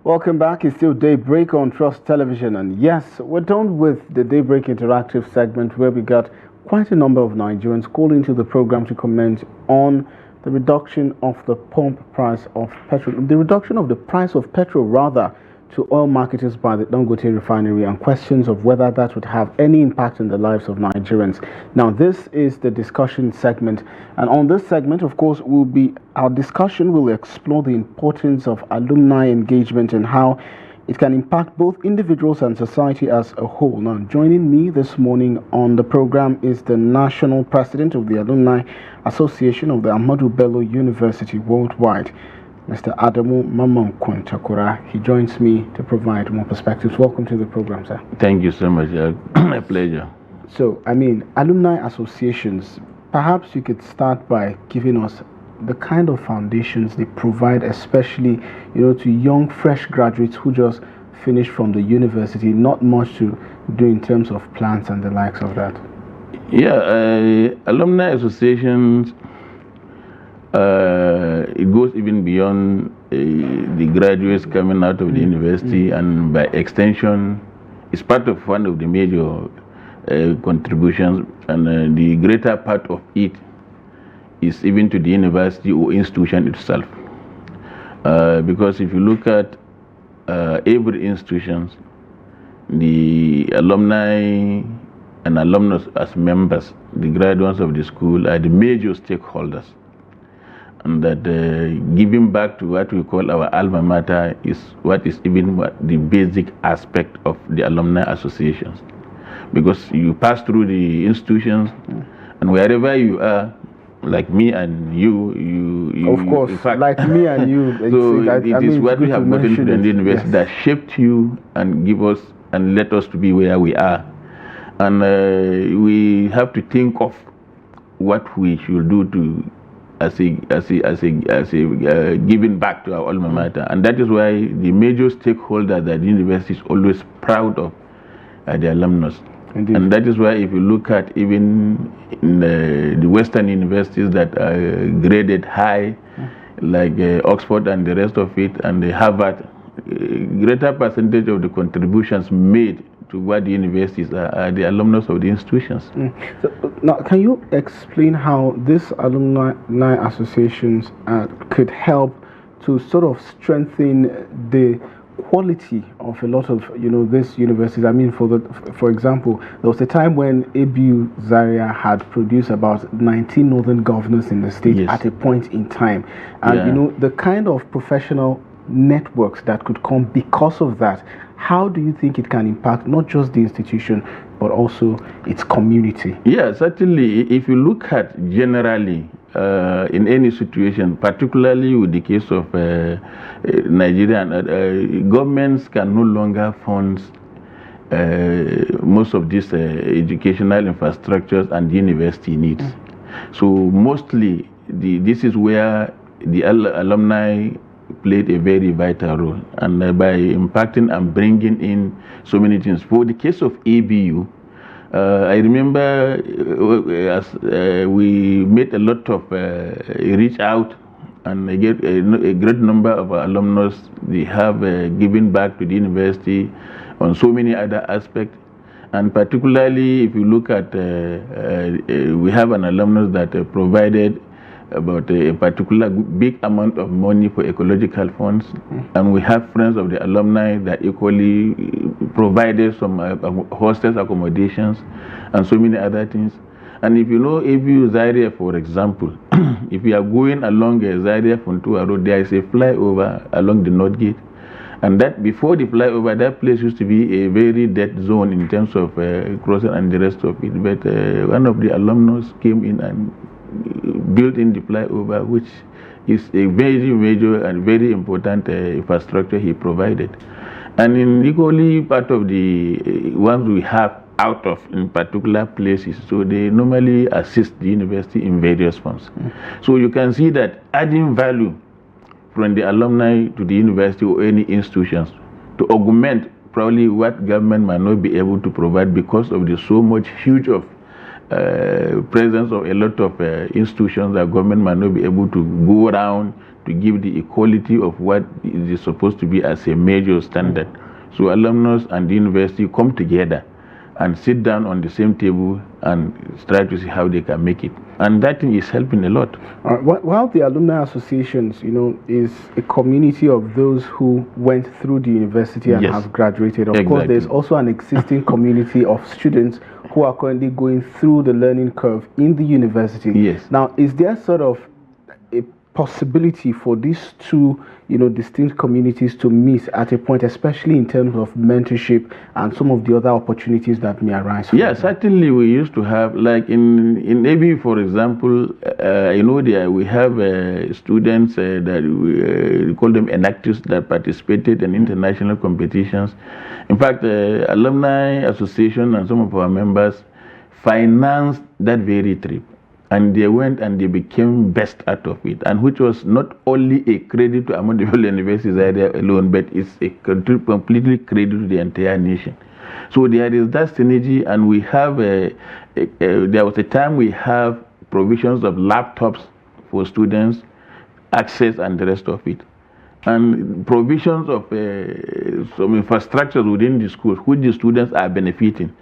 Welcome back. It's still Daybreak on Trust Television. And yes, we're done with the Daybreak interactive segment where we got quite a number of Nigerians calling into the program to comment on the reduction of the pump price of petrol, the reduction of the price of petrol rather, to oil marketers by the Dangote refinery, and questions of whether that would have any impact on the lives of Nigerians. Now, this is the discussion segment, and on this segment, of course, our discussion will explore the importance of alumni engagement and how it can impact both individuals and society as a whole. Now, joining me this morning on the program is the National President of the Alumni Association of the Ahmadu Bello University Worldwide, Mr. Adamu Mamman Kontagora. He joins me to provide more perspectives. Welcome to the program, sir. Thank you so much. My pleasure. So, alumni associations, perhaps you could start by giving us the kind of foundations they provide, especially, to young, fresh graduates who just finished from the university, not much to do in terms of plans and the likes of that. Yeah, alumni associations, it goes even beyond the graduates coming out of the university, and by extension, it's part of one of the major contributions, and the greater part of it is even to the university or institution itself. Because if you look at every institution, the alumni and alumnus as members, the graduates of the school, are the major stakeholders. And that giving back to what we call our alma mater is what is even the basic aspect of the alumni associations. Because you pass through the institutions, and wherever you are, like me and you of course, in fact, like me and you. So it is what we have gotten to the university that shaped you and give us and let us to be where we are. And we have to think of what we should do to as a giving back to our alma mater, and that is why the major stakeholder that the university is always proud of are the alumnus. Indeed. And that is why if you look at even in the Western universities that are graded high, like Oxford and the rest of it, and the Harvard, greater percentage of the contributions made to what the universities are the alumnus of the institutions. So, now, can you explain how these alumni associations could help to sort of strengthen the quality of a lot of these universities? For example, there was a time when ABU Zaria had produced about 19 northern governors in the state. Yes. At a point in time, and the kind of professional networks that could come because of that. How do you think it can impact not just the institution but also its community? Yeah, certainly. If you look at generally in any situation, particularly with the case of Nigeria, governments can no longer fund most of these educational infrastructures and the university needs. So mostly this is where the alumni played a very vital role, and by impacting and bringing in so many things. For the case of ABU, I remember as we made a lot of reach out, and I get a great number of alumnus. They have given back to the university on so many other aspects, and particularly if you look at, we have an alumnus that provided about a particular big amount of money for ecological funds, and we have friends of the alumni that equally provided some hostels accommodations and so many other things. And if you know ABU Zaria, for example, if you are going along Zaria Funtua Road, there is a flyover along the North Gate, and that before the flyover, that place used to be a very dead zone in terms of crossing and the rest of it. But one of the alumnus came in and built in the flyover, which is a very major and very important infrastructure he provided. And in equally part of the ones we have out of in particular places, so they normally assist the university in various forms. So you can see that adding value from the alumni to the university or any institutions to augment probably what government might not be able to provide because of the so much huge of presence of a lot of institutions that government might not be able to go around to give the equality of what is supposed to be as a major standard. So alumnus and the university come together and sit down on the same table and try to see how they can make it. And that thing is helping a lot. While the alumni associations, is a community of those who went through the university and have graduated. Of course, there's also an existing community of students who are currently going through the learning curve in the university. Yes. Now, is there sort of a possibility for these two, distinct communities to meet at a point, especially in terms of mentorship and some of the other opportunities that may arise? Yeah, certainly we used to have, like in ABU, for example, we have students that we call them enactors that participated in international competitions. In fact, Alumni Association and some of our members financed that very trip. And they went and they became best out of it, and which was not only a credit to Ahmadu Bello University alone, but it's a completely credit to the entire nation. So there is that synergy, and we have there was a time we have provisions of laptops for students, access and the rest of it, and provisions of some infrastructures within the schools, which the students are benefiting.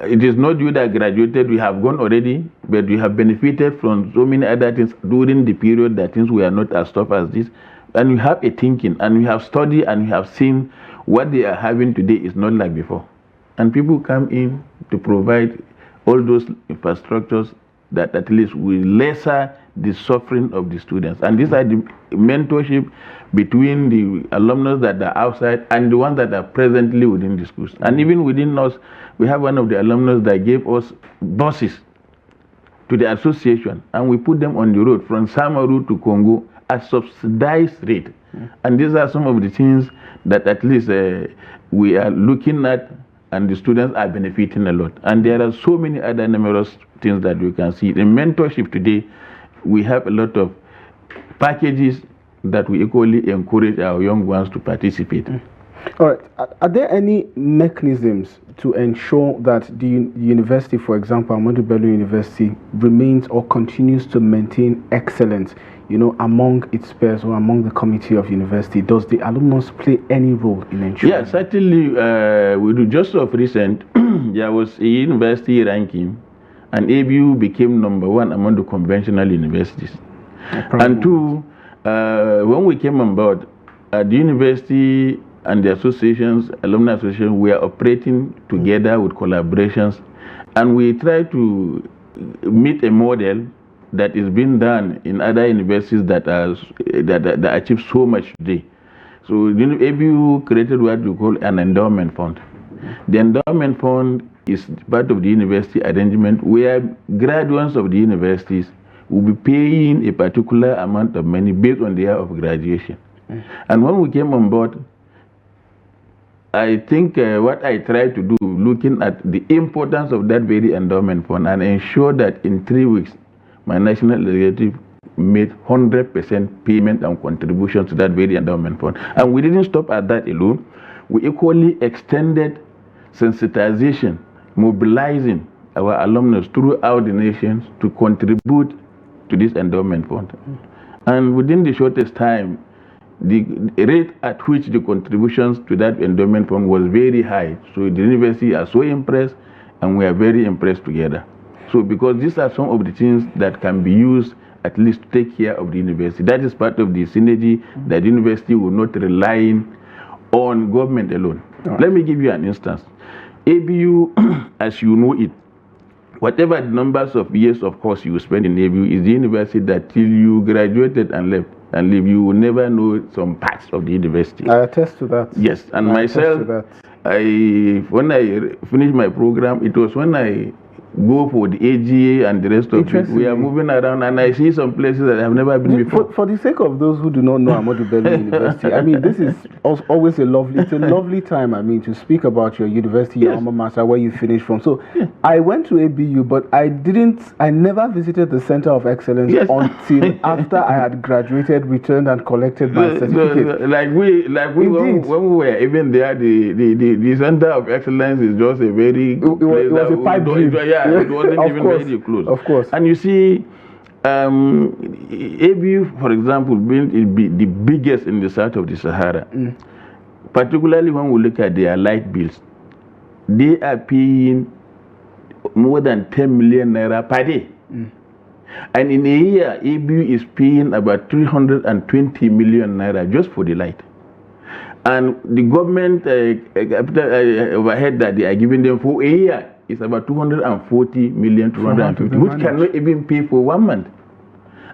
It is not you that graduated, we have gone already, but we have benefited from so many other things during the period that things were not as tough as this. And we have a thinking, and we have studied, and we have seen what they are having today is not like before. And people come in to provide all those infrastructures that at least will lesser the suffering of the students. And these are the mentorship between the alumni that are outside and the ones that are presently within the schools. And even within us, we have one of the alumni that gave us buses to the association, and we put them on the road from Samaru to Congo at subsidized rate. And these are some of the things that at least we are looking at, and the students are benefiting a lot. And there are so many other numerous things that we can see. In mentorship today, we have a lot of packages that we equally encourage our young ones to participate. All right. Are there any mechanisms to ensure that the university, for example, Ahmadu Bello University, remains or continues to maintain excellence, among its peers or among the committee of university? Does the alumnus play any role in ensuring? Yeah, certainly. We do. Just of recent, there was a university ranking, and ABU became #1 among the conventional universities. And two, when we came on board, the university and the associations, alumni association, we are operating together with collaborations, and we try to meet a model that is being done in other universities that achieve so much today. So ABU created what we call an endowment fund. The endowment fund is part of the university arrangement where graduates of the universities will be paying a particular amount of money based on the year of graduation. And when we came on board, I think what I tried to do, looking at the importance of that very endowment fund, and ensure that in 3 weeks, my national executive made 100% payment and contribution to that very endowment fund. And we didn't stop at that alone. We equally extended sensitization, mobilizing our alumni throughout the nations to contribute to this endowment fund. And within the shortest time, the rate at which the contributions to that endowment fund was very high. So the university are so impressed, and we are very impressed together. So because these are some of the things that can be used at least to take care of the university. That is part of the synergy that the university will not rely on government alone. Right. Let me give you an instance. ABU, as you know it, whatever the numbers of years of course you spend in ABU is the university that till you graduated and left and leave, you will never know some parts of the university. I attest to that. Yes, and myself, when I finished my program, it was when I go for the AGA and the rest of it. We are moving around, and I see some places that I have never been before. For the sake of those who do not know Ahmadu Bello University, I mean, this is always a lovely time, I mean, to speak about your university, your alma mater, where you finished from. So I went to ABU, but I never visited the Center of Excellence until after I had graduated, returned, and collected my certificate. Like we when we were even there, the Center of Excellence is just a very it was a pipe dream. Yeah, it wasn't even very close. Of course. And you see, ABU, for example, being the biggest in the south of the Sahara, particularly when we look at their light bills, they are paying more than 10 million naira per day. And in a year, ABU is paying about 320 million naira just for the light. And the government overhead that they are giving them for a year is about 240 million, 250, which cannot even pay for 1 month.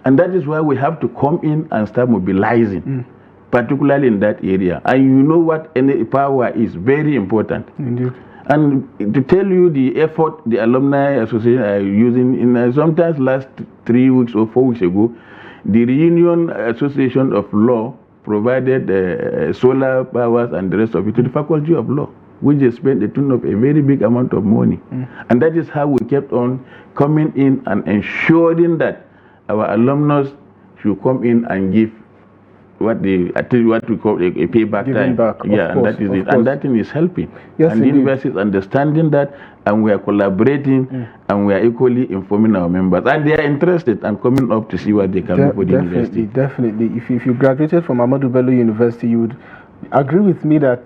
And that is why we have to come in and start mobilizing, particularly in that area. And you know what any power is very important. Indeed. And to tell you the effort the Alumni Association are using, in sometimes last 3 weeks or 4 weeks ago, the Reunion Association of Law provided solar powers and the rest of it to the Faculty of Law, which they spent a ton of a very big amount of money. And that is how we kept on coming in and ensuring that our alumnus should come in and give what we call a payback time. Back, yeah, and that is it. And that thing is helping. Yes, and the university is understanding that, and we are collaborating, and we are equally informing our members. And they are interested and coming up to see what they can do for the university. Definitely. If you graduated from Ahmadu Bello University, you would agree with me that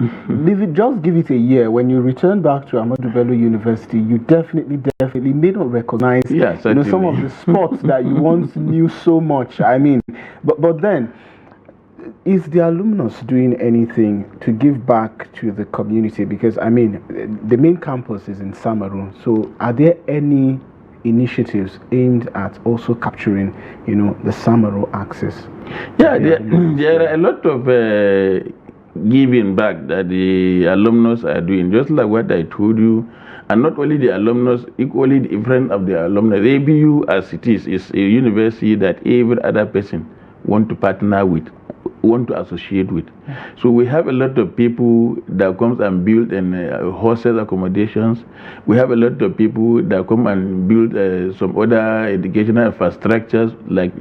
just give it a year. When you return back to Ahmadu Bello University, you definitely may not recognize some of the spots that you once knew so much. I mean, but then, is the alumnus doing anything to give back to the community? Because I mean, the main campus is in Samaru. So are there any initiatives aimed at also capturing, the Samaru axis? Yeah, there are a lot of giving back that the alumnus are doing, just like what I told you. And not only the alumnus, equally the friend of the alumni. The ABU, as it is a university that every other person want to partner with, want to associate with. So we have a lot of people that comes and build hostel accommodations. We have a lot of people that come and build some other educational infrastructures like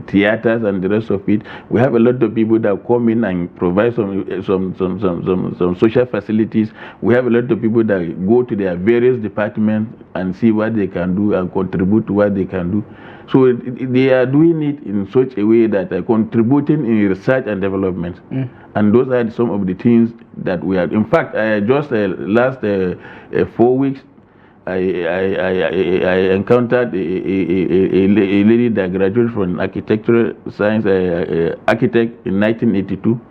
theaters and the rest of it. We have a lot of people that come in and provide some social facilities. We have a lot of people that go to their various departments and see what they can do and contribute to what they can do. So they are doing it in such a way that are contributing in research and development. And those are some of the things that we are. In fact, just last 4 weeks, I encountered a lady that graduated from architectural science, architect in 1982,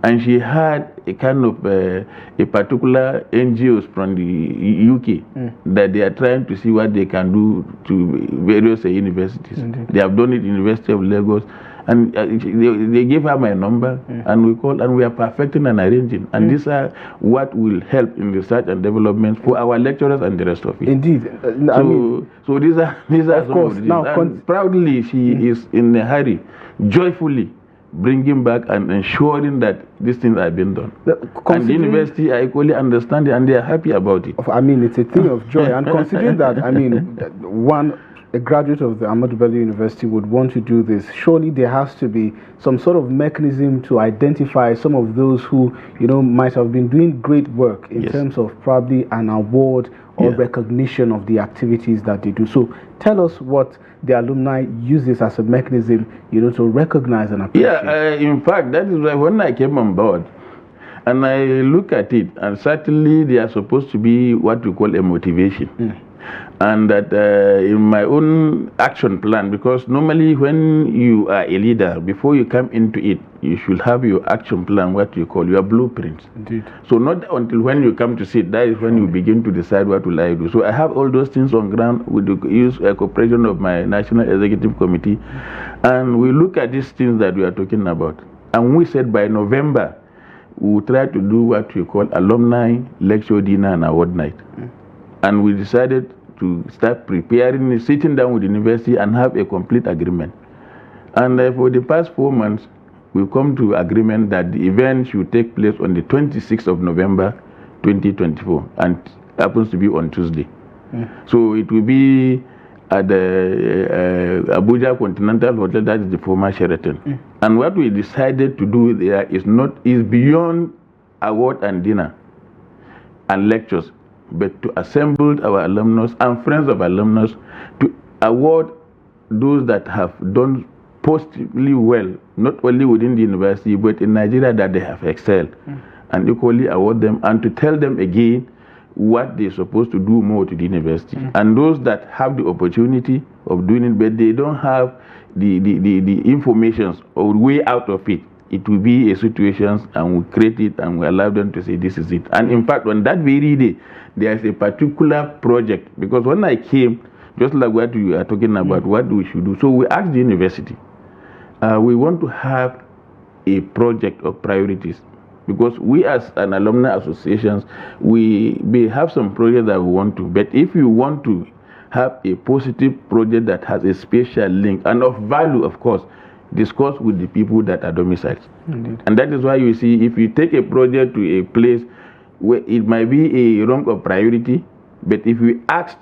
and she had a kind of a particular NGOs from the UK that they are trying to see what they can do to various universities. They have done it in University of Lagos. And they gave her my number, and we called, and we are perfecting and arranging. And these are what will help in research and development for our lecturers and the rest of it. Indeed. So these are some of the things. And proudly, she is in a hurry, joyfully bringing back and ensuring that these things are being done. And the university are equally understanding, and they are happy about it. I mean, it's a thing of joy. And considering that, I mean, a graduate of the Ahmadu Bello University would want to do this, surely there has to be some sort of mechanism to identify some of those who, might have been doing great work in terms of probably an award or recognition of the activities that they do. So tell us what the alumni use this as a mechanism, to recognize and appreciate. Yeah, in fact, that is why when I came on board, and I look at it, and certainly they are supposed to be what we call a motivation. And that in my own action plan, because normally when you are a leader, before you come into it, you should have your action plan, what you call your blueprint. Indeed. So not until when you come to sit, that is when you begin to decide what will I do. So I have all those things on ground with the use cooperation of my National Executive Committee, and we look at these things that we are talking about. And we said by November, we will try to do what we call alumni lecture dinner and award night. And we decided to start preparing, sitting down with the university and have a complete agreement. And for the past 4 months, we've come to agreement that the event should take place on the 26th of November, 2024, and happens to be on Tuesday. So it will be at the Abuja Continental Hotel, that is the former Sheraton. And what we decided to do there is beyond award and dinner and lectures. but to assemble our alumnus and friends of alumnus to award those that have done positively well, not only within the university, but in Nigeria that they have excelled, and equally award them and to tell them again what they're supposed to do more to the university. And those that have the opportunity of doing it, but they don't have the information or way out of it, it will be a situation and we create it and we allow them to say this is it. And in fact, on that very day, there's a particular project, because when I came, just like what you are talking about, what we should do. So we asked the university, we want to have a project of priorities, because we as an alumni association, we may have some projects that we want to, but if you want to have a positive project that has a special link and of value, of course, discuss with the people that are domiciled. Indeed. And that is why you see, if you take a project to a place where it might be a rank of priority, but if we ask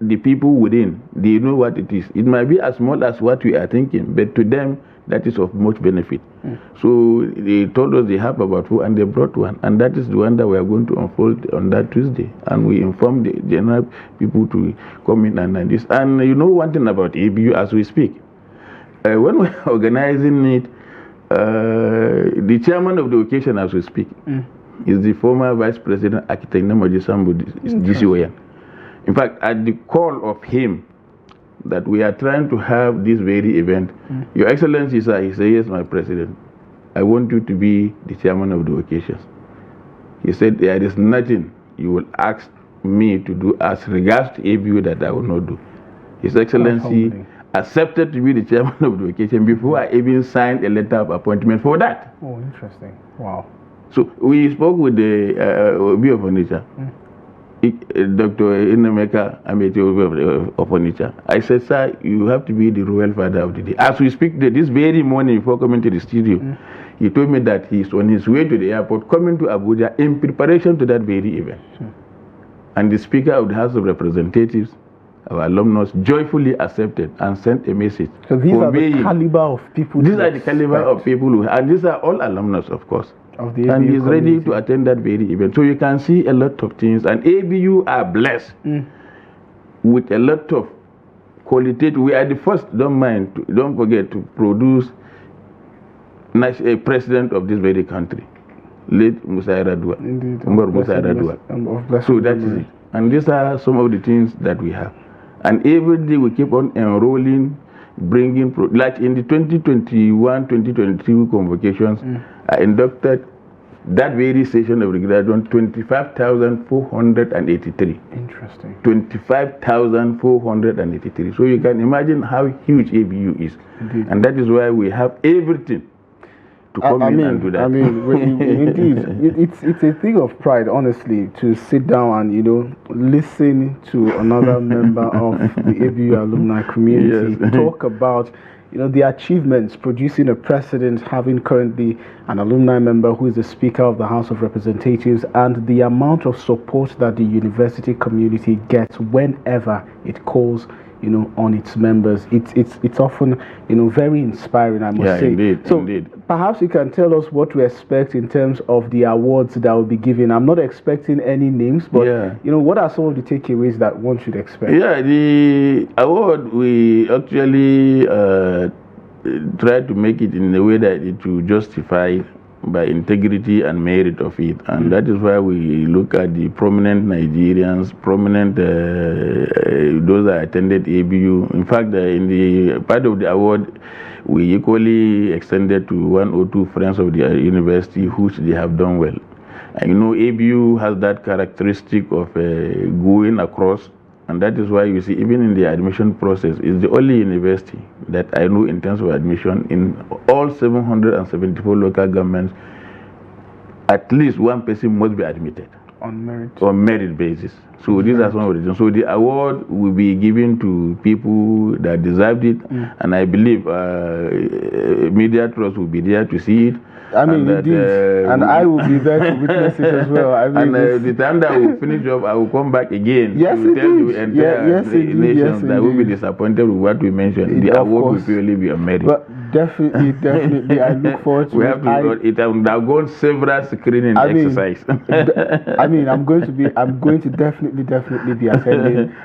the people within, they know what it is. It might be as small as what we are thinking, but to them, that is of much benefit. So they told us they have about 4 and they brought one, and that is the one that we are going to unfold on that Tuesday. And we informed the general people to come in and this. And you know one thing about ABU as we speak, when we're organizing it, the chairman of the occasion as we speak is the former vice president, architect Namaji Sambo GCON. In fact, at the call of him, that we are trying to have this very event, Your Excellency, sir, he said, yes, my president, I want you to be the chairman of the occasions. He said, there is nothing you will ask me to do as regards to ABU that I will not do. His Excellency accepted to be the chairman of the occasion before I even signed a letter of appointment for that. Oh, interesting. Wow. So we spoke with the Obi of Onitsha. Dr. Inemeka Amete of Onitsha. I said, sir, you have to be the royal father of the day. As we speak this very morning before coming to the studio, he told me that he's on his way to the airport coming to Abuja in preparation to that very event. And the Speaker of the House of Representatives, our alumnus, joyfully accepted and sent a message. So these are the caliber of people. These are the caliber of people, and these are all alumnus, of course. Of the and ABU he's ready to attend that very event. So you can see a lot of things, and ABU are blessed with a lot of qualitative. We are the first, don't forget to produce a president of this very country, late Musa Yar'Adua. Indeed. Musa Yar'Adua. So that is it. And these are some of the things that we have. And every day we keep on enrolling, bringing, like in the 2021-2022 convocations, I inducted that very session of the graduate 25,483. Interesting. 25,483. So you can imagine how huge ABU is. Indeed. And that is why we have everything to come in and do that. I mean, indeed, it's a thing of pride, honestly, to sit down and, listen to another member of the ABU alumni community talk about the achievements, producing a precedent, having currently an alumni member who is the Speaker of the House of Representatives, and the amount of support that the university community gets whenever it calls, on its members. It's often, very inspiring, I must say. Indeed, so indeed. Perhaps you can tell us what to expect in terms of the awards that will be given. I'm not expecting any names, but what are some of the takeaways that one should expect? Yeah, the award, we actually try to make it in a way that it will justify by integrity and merit of it, and that is why we look at the prominent Nigerians, prominent those that attended ABU. In fact, in the part of the award, we equally extended to 1 or 2 friends of the university which they have done well. And ABU has that characteristic of going across, and that is why you see, even in the admission process, it's the only university that I know in terms of admission in all 774 local governments, at least one person must be admitted. On merit basis. So these are some of the things. So the award will be given to people that deserved it, and I believe media trust will be there to see it. I mean, indeed. And I will be there to witness it as well. I mean, and the time that we finish up, I will come back again to tell you entire nation that will be disappointed with what we mentioned. The award will purely be a merit. But Definitely. I look forward to we it. have to it undergone several screening exercise. I'm going to definitely be attending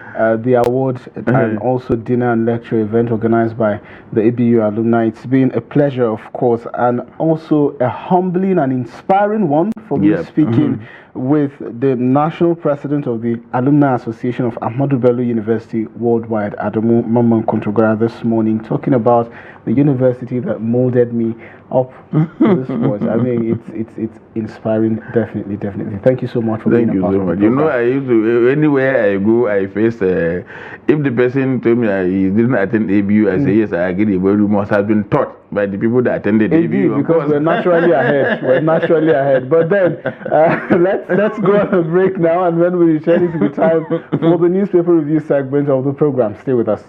the awards and also dinner and lecture event organized by the ABU alumni. It's been a pleasure, of course, and also a humbling and inspiring one for me speaking with the national president of the Alumni Association of Ahmadu Bello University Worldwide, Adamu Mamman Kontagora, this morning, talking about the university that molded me up to this point. I mean, it's inspiring, definitely. Thank you so much for being a part of the program. You know, I used to, anywhere I go, I face, if the person told me he didn't attend ABU, I say, yes, I agree, but you must have been taught by the people that attended ABU. Because we're naturally ahead. But then, let's go on a break now, and when we return, it will be time for the newspaper review segment of the program. Stay with us.